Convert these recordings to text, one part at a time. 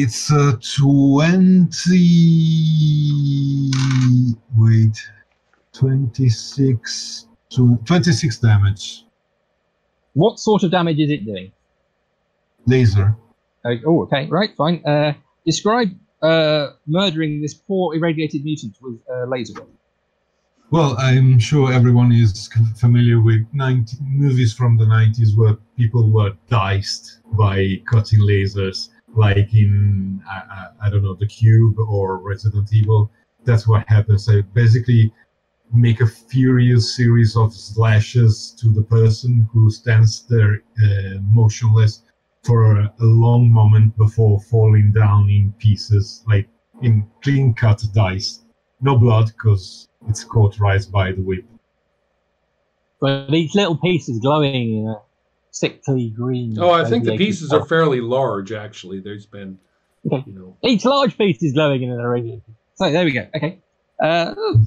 It's 20. Wait, 26 damage. What sort of damage is it doing? Laser. Oh, okay, right, fine. Describe murdering this poor irradiated mutant with a laser gun. Well, I'm sure everyone is familiar with movies from the 90s where people were diced by cutting lasers, like in, I don't know, The Cube or Resident Evil. That's what happens. I basically make a furious series of slashes to the person who stands there motionless for a long moment before falling down in pieces, like in clean-cut dice. No blood, because it's cauterized by the whip. But each little piece is glowing in a sickly green. Oh, I think the pieces are fairly large, actually. There's been, Each large piece is glowing in an irradiated. So there we go. Okay.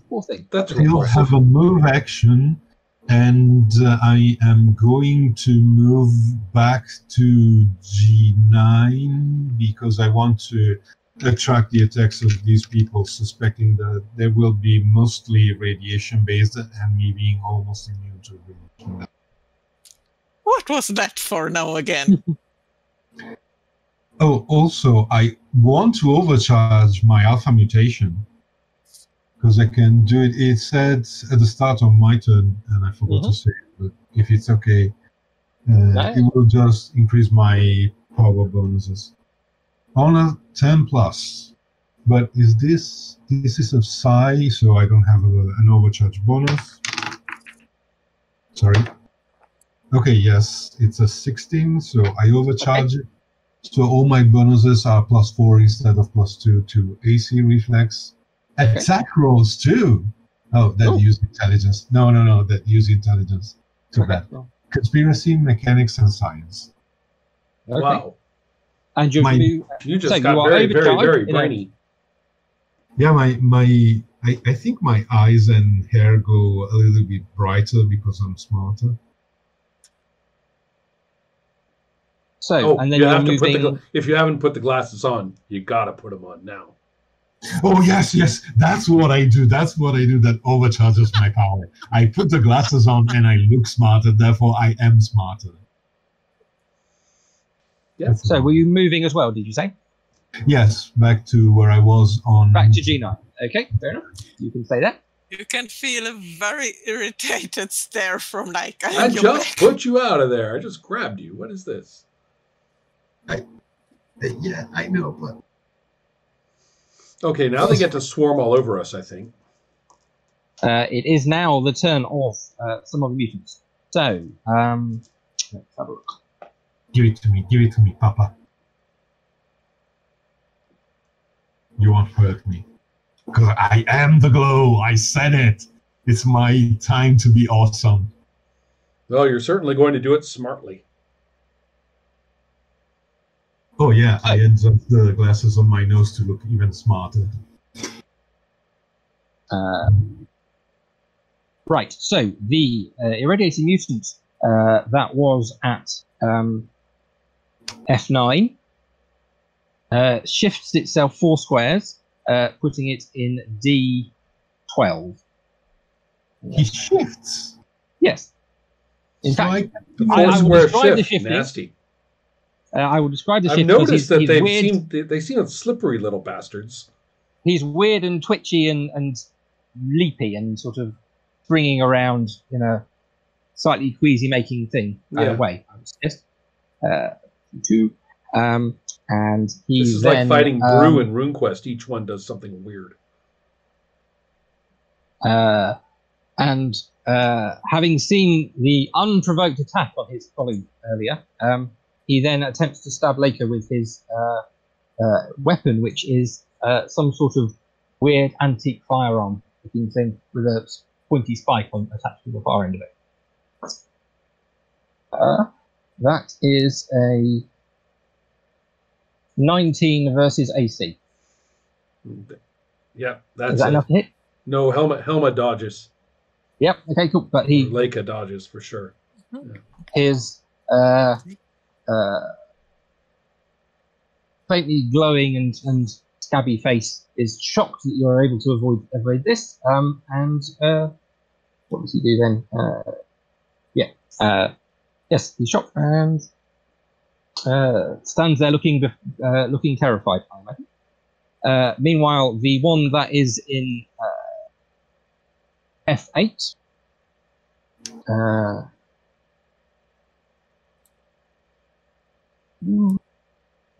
Poor thing. That's You'll have a move action, and I am going to move back to G9 because I want to attract the attacks of these people, suspecting that they will be mostly radiation based and me being almost immune to radiation. What was that for now again? Oh, also, I want to overcharge my alpha mutation because I can do it. It said at the start of my turn, and I forgot to say it, but if it's okay, it will just increase my power bonuses on a 10 plus. But this is a psi, so I don't have an overcharge bonus. Sorry. Okay, yes, it's a 16, so I overcharge it. So all my bonuses are +4 instead of +2 to AC reflex. Attack rolls too. Oh, that use intelligence. No, that use intelligence. Too bad. Conspiracy, mechanics, and science. Okay. Wow. And you just got very, very, very brainy. Yeah, I think my eyes and hair go a little bit brighter because I'm smarter. So, and then you have to moving... put if you haven't put the glasses on, you gotta put them on now. Oh yes, that's what I do. That overcharges my power. I put the glasses on and I look smarter. Therefore, I am smarter. Yeah. So, were you moving as well? Did you say? Yes, back to where I was on. Back to G9. Okay, fair enough. You can say that. You can feel a very irritated stare from Laika. I just put you out of there. I just grabbed you. What is this? Yeah, I know, but... Okay, now they get to swarm all over us, I think. It is now the turn of some of the mutants. So, let's have a look. Give it to me, Papa. You won't hurt me. Because I am the glow, I said it. It's my time to be awesome. Well, you're certainly going to do it smartly. Oh yeah, I adjust the glasses on my nose to look even smarter. Right, so the irradiating mutant that was at F9 shifts itself 4 squares, putting it in D12. He shifts? Yes. In So fact, I will describe the shifting. Nasty. I will describe the I've shift. noticed that they seem slippery little bastards. He's weird and twitchy and leapy and sort of springing around in a slightly queasy-making thing way. I would suggest. 2, and he. This is like fighting Brew and RuneQuest. Each one does something weird. And having seen the unprovoked attack on his colleague earlier, he then attempts to stab Laika with his weapon, which is some sort of weird antique firearm-looking thing with a pointy spike attached to the far end of it. That is a 19 versus AC. Yeah, that's is that enough to hit? No, Helma dodges. Yep. Okay, cool. But Laika dodges for sure. His faintly glowing and scabby face is shocked that you're able to avoid this. And what does he do then? Yes, he's shocked and stands there looking terrified, I imagine. Meanwhile, the one that is in F8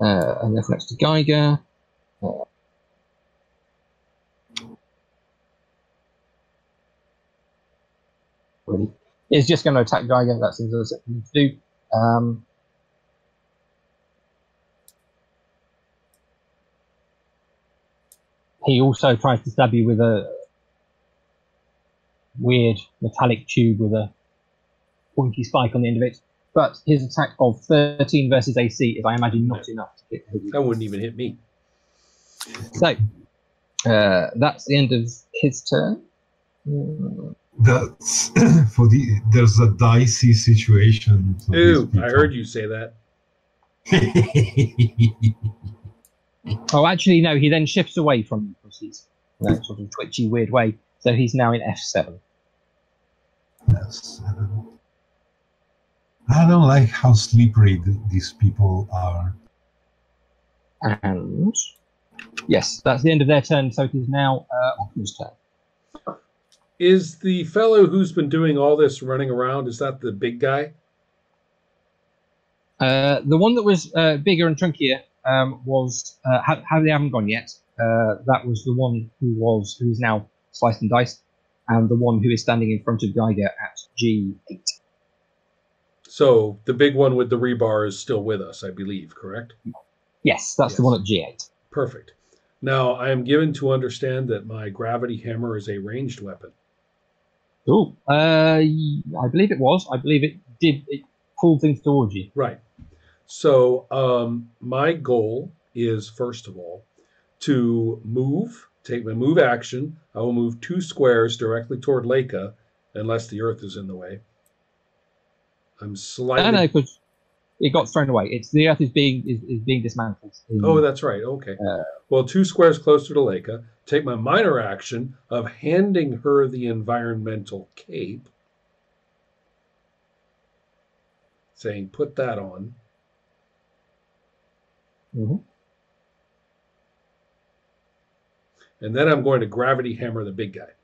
and therefore next to Geiger. Really, is just going to attack Geiger. That seems the thing to do. He also tries to stab you with a weird metallic tube with a pointy spike on the end of it. But his attack of 13 versus AC is, I imagine, not enough to hit you. That wouldn't even hit me. So, that's the end of his turn. That's there's a dicey situation. Ew, I heard you say that. Oh, actually, no, he then shifts away from you because he's in that sort of twitchy, weird way. So he's now in F7. Yes. I don't like how slippery these people are. And yes, that's the end of their turn. So it is now Optimus' turn. Is the fellow who's been doing all this running around, is that the big guy? The one that was bigger and chunkier was how they haven't gone yet. That was the one who is now sliced and diced, and the one who is standing in front of Geiger at G8. So the big one with the rebar is still with us, I believe, correct? Yes, that's the one at G8. Perfect. Now, I am given to understand that my gravity hammer is a ranged weapon. Oh, I believe it was. I believe it did. It pulled things towards you. Right. So my goal is, first of all, to take my move action. I will move 2 squares directly toward Leica, unless the Earth is in the way. I'm slightly... No, because it got thrown away. It's the Earth is being dismantled. Oh, that's right. Okay. Well, 2 squares closer to Leica. Take my minor action of handing her the environmental cape, saying, "Put that on." Mm-hmm. And then I'm going to gravity hammer the big guy.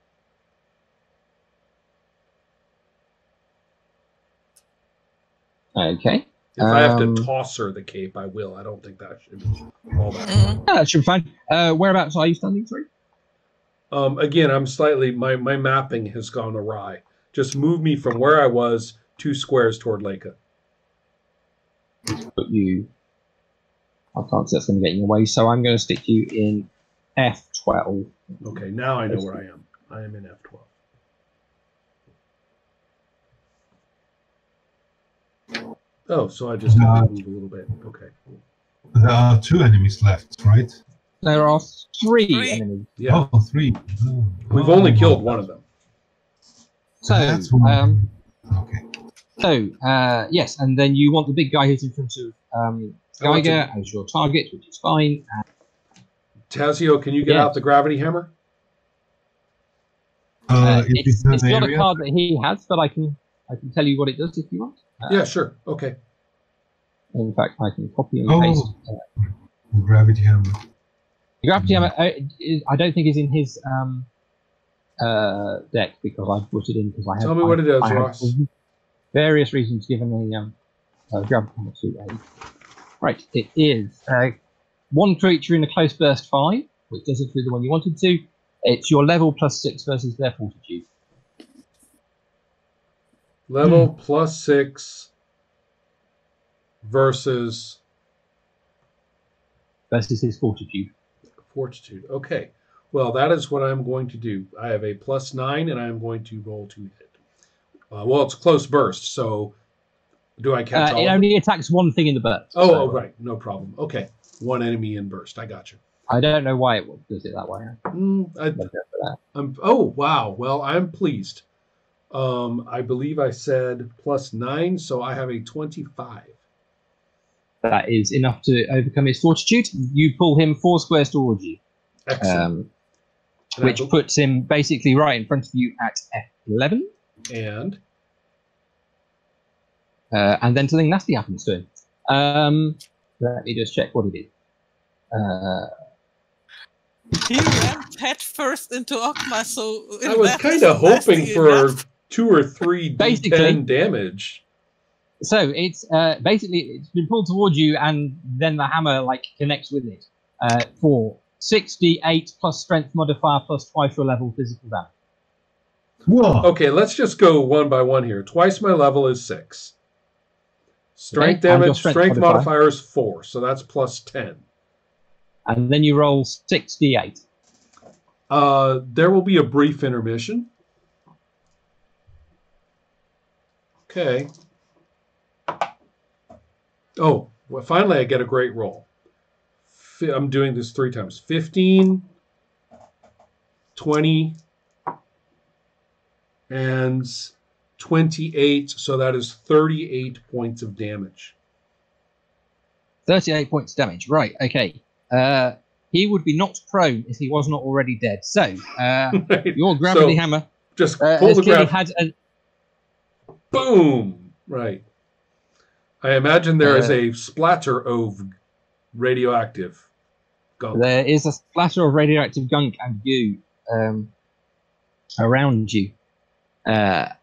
Okay. If I have to toss her the cape, I will. I don't think that should be all that hard. That should be fine. Whereabouts are you standing, sorry? Again, I'm slightly... My mapping has gone awry. Just move me from where I was 2 squares toward Leica. But I can't see that's going to get in your way, so I'm going to stick you in F12. Okay, now I know where I am. I am in F12. Oh, so I just have to move a little bit. Okay. There are 2 enemies left, right? There are 3 enemies. Yeah. Oh, 3. Oh. We've only killed one of them. So, that's one. Okay. So, yes, and then you want the big guy who's in front of Geiger as your target, which is fine. Tazio, can you get out the gravity hammer? It's not a card that he has, but I can tell you what it does if you want. Yeah, sure. Okay. In fact, I can copy and paste. Gravity hammer. The gravity hammer, I don't think is in his deck because I put it in because I have. Tell me what it does, Ross. Various reasons given a gravity hammer to a. Right, it is one creature in a close burst 5, which does include the one you wanted to. It's your level +6 versus their fortitude. Level +6 versus his fortitude. Fortitude. Okay. Well, that is what I'm going to do. I have a +9, and I'm going to roll to hit. Well, it's close burst, so do I catch all? It only attacks one thing in the burst. Oh, right. No problem. Okay. 1 enemy in burst. I got you. I don't know why it does it that way. Oh, wow. Well, I'm pleased. I believe I said +9, so I have a 25. That is enough to overcome his fortitude. You pull him 4 squares towards you, Excellent. which puts him basically right in front of you at F11. And then something nasty happens to him. Let me just check what it is. He ran head first into Okma, so I was kind of hoping for 2 or 3 Basically- D10 damage. So it's basically it's been pulled towards you, and then the hammer connects with it for 68 plus strength modifier plus twice your level physical damage. Whoa. Okay, let's just go one by one here. Twice my level is 6. Strength Okay, and your damage, strength modifier is 4, so that's plus 10. And then you roll 68. There will be a brief intermission. Okay. Oh, well, finally I get a great roll. I'm doing this 3 times. 15, 20, and 28. So that is 38 points of damage. 38 points of damage. Right, okay. He would be knocked prone if he was not already dead. So, your gravity So, hammer Just pull has the clearly grab. had a... Boom! Right. I imagine there is a splatter of radioactive gunk. There is a splatter of radioactive gunk and goo around you. And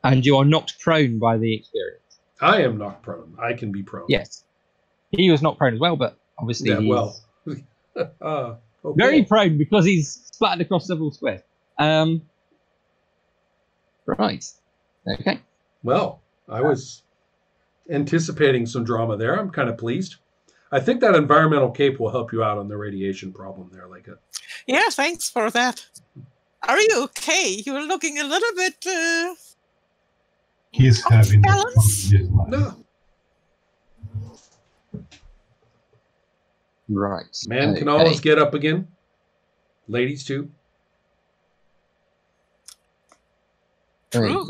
you are knocked prone by the experience. I am not prone. I can be prone. Yes. He was not prone as well, but obviously Yeah, he's well. Okay. very prone because he's splattered across several squares. Right. Okay. Well, I was anticipating some drama there. I'm kind of pleased. I think that environmental cape will help you out on the radiation problem there, Leica. Yeah, thanks for that. Are you okay? You're looking a little bit... He's having the time of balance? his life. No. Right. Men can okay. always get up again. Ladies, too. True.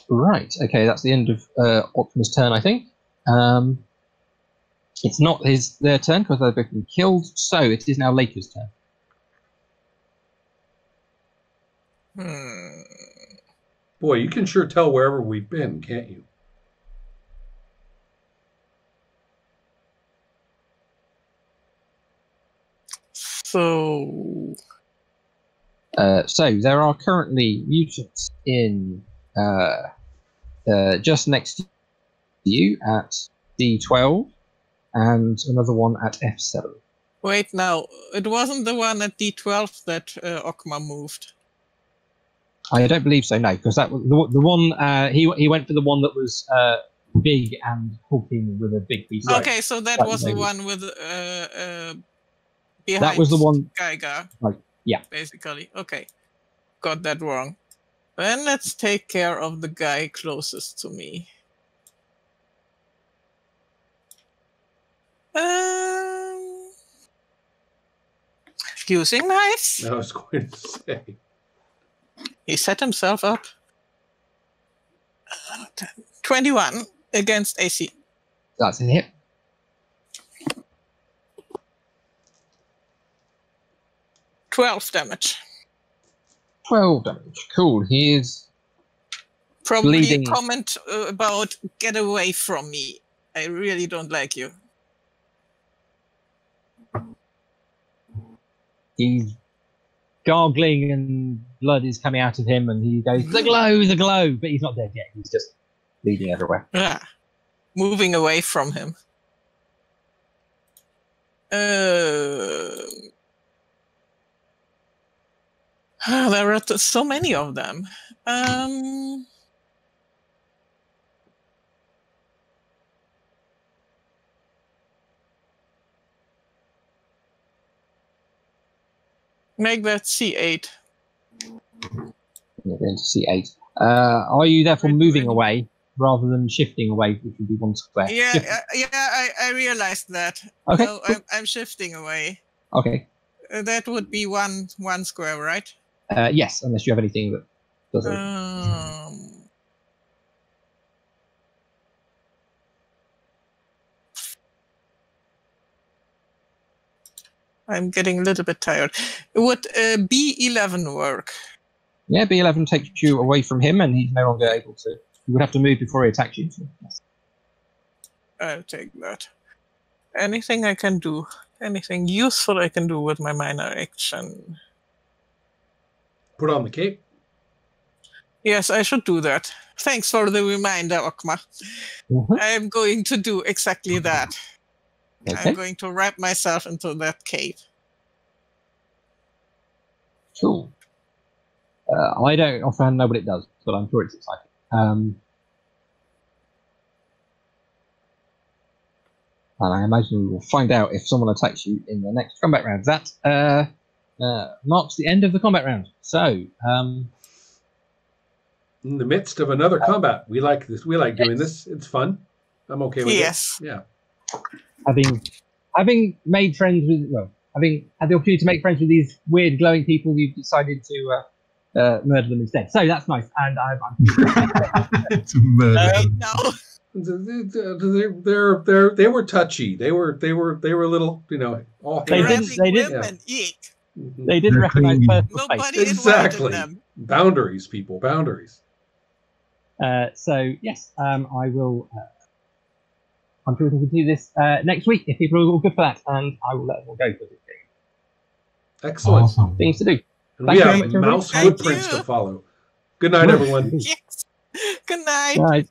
Right. Okay, that's the end of Optimus' turn, I think. It's not their turn because they've both been killed, so it is now Laker's turn. Boy, you can sure tell wherever we've been, can't you? So... So there are currently mutants in just next to you at D12 and another one at F7. Wait, now, it wasn't the one at D12 that Okma moved. I don't believe so, no, because that was the one he went for the one that was big and hulking with a big piece. Okay, so that was the one with behind That was the one. Geiger. Right, yeah. Basically. Okay. Got that wrong. Then let's take care of the guy closest to me. Using knives. I was going to say. He set himself up. 21 against AC. That's a hit. 12 damage. 12 damage. Cool. He is Probably bleeding. a comment about get away from me. I really don't like you. He's gargling and blood is coming out of him, and he goes, the glow, but he's not dead yet. He's just bleeding everywhere. Moving away from him. There are so many of them. Make that C8. You're going to C8. Are you therefore moving away rather than shifting away, which would be one square? Yeah, Shift- I realized that. Okay, So cool. I'm shifting away. Okay. That would be one square, right? Yes, unless you have anything that does it. I'm getting a little bit tired. Would B11 work? Yeah, B11 takes you away from him, and he's no longer able to. You would have to move before he attacks you. So, yes. I'll take that. Anything I can do, anything useful I can do with my minor action. Put on the cape. Yes, I should do that. Thanks for the reminder, Okma. I'm going to do exactly that. Okay. I'm going to wrap myself into that cape. Cool. I don't offhand know what it does, but I'm sure it's exciting. And I imagine we will find out if someone attacks you in the next combat round. That marks the end of the combat round. So, in the midst of another combat, we like this. We like doing this. It's fun. I'm okay with it. Yeah. Having made friends with, well, having had the opportunity to make friends with these weird glowing people, you've decided to murder them instead. So that's nice. And I'm to murder them. No. They were touchy. They were a little, all They hands. didn't- Women eat. they didn't They're recognize clingy. personal space. Nobody Exactly. invited them. Boundaries, people. Boundaries. So yes, I will. I'm sure we can continue this next week if people are all good for that, and I will let them all go for this game. Excellent. Awesome. Things to do. And Thank we you very have much, everybody. mouse Thank footprints you. to follow. Good night, everyone. Yes. Good night. Right.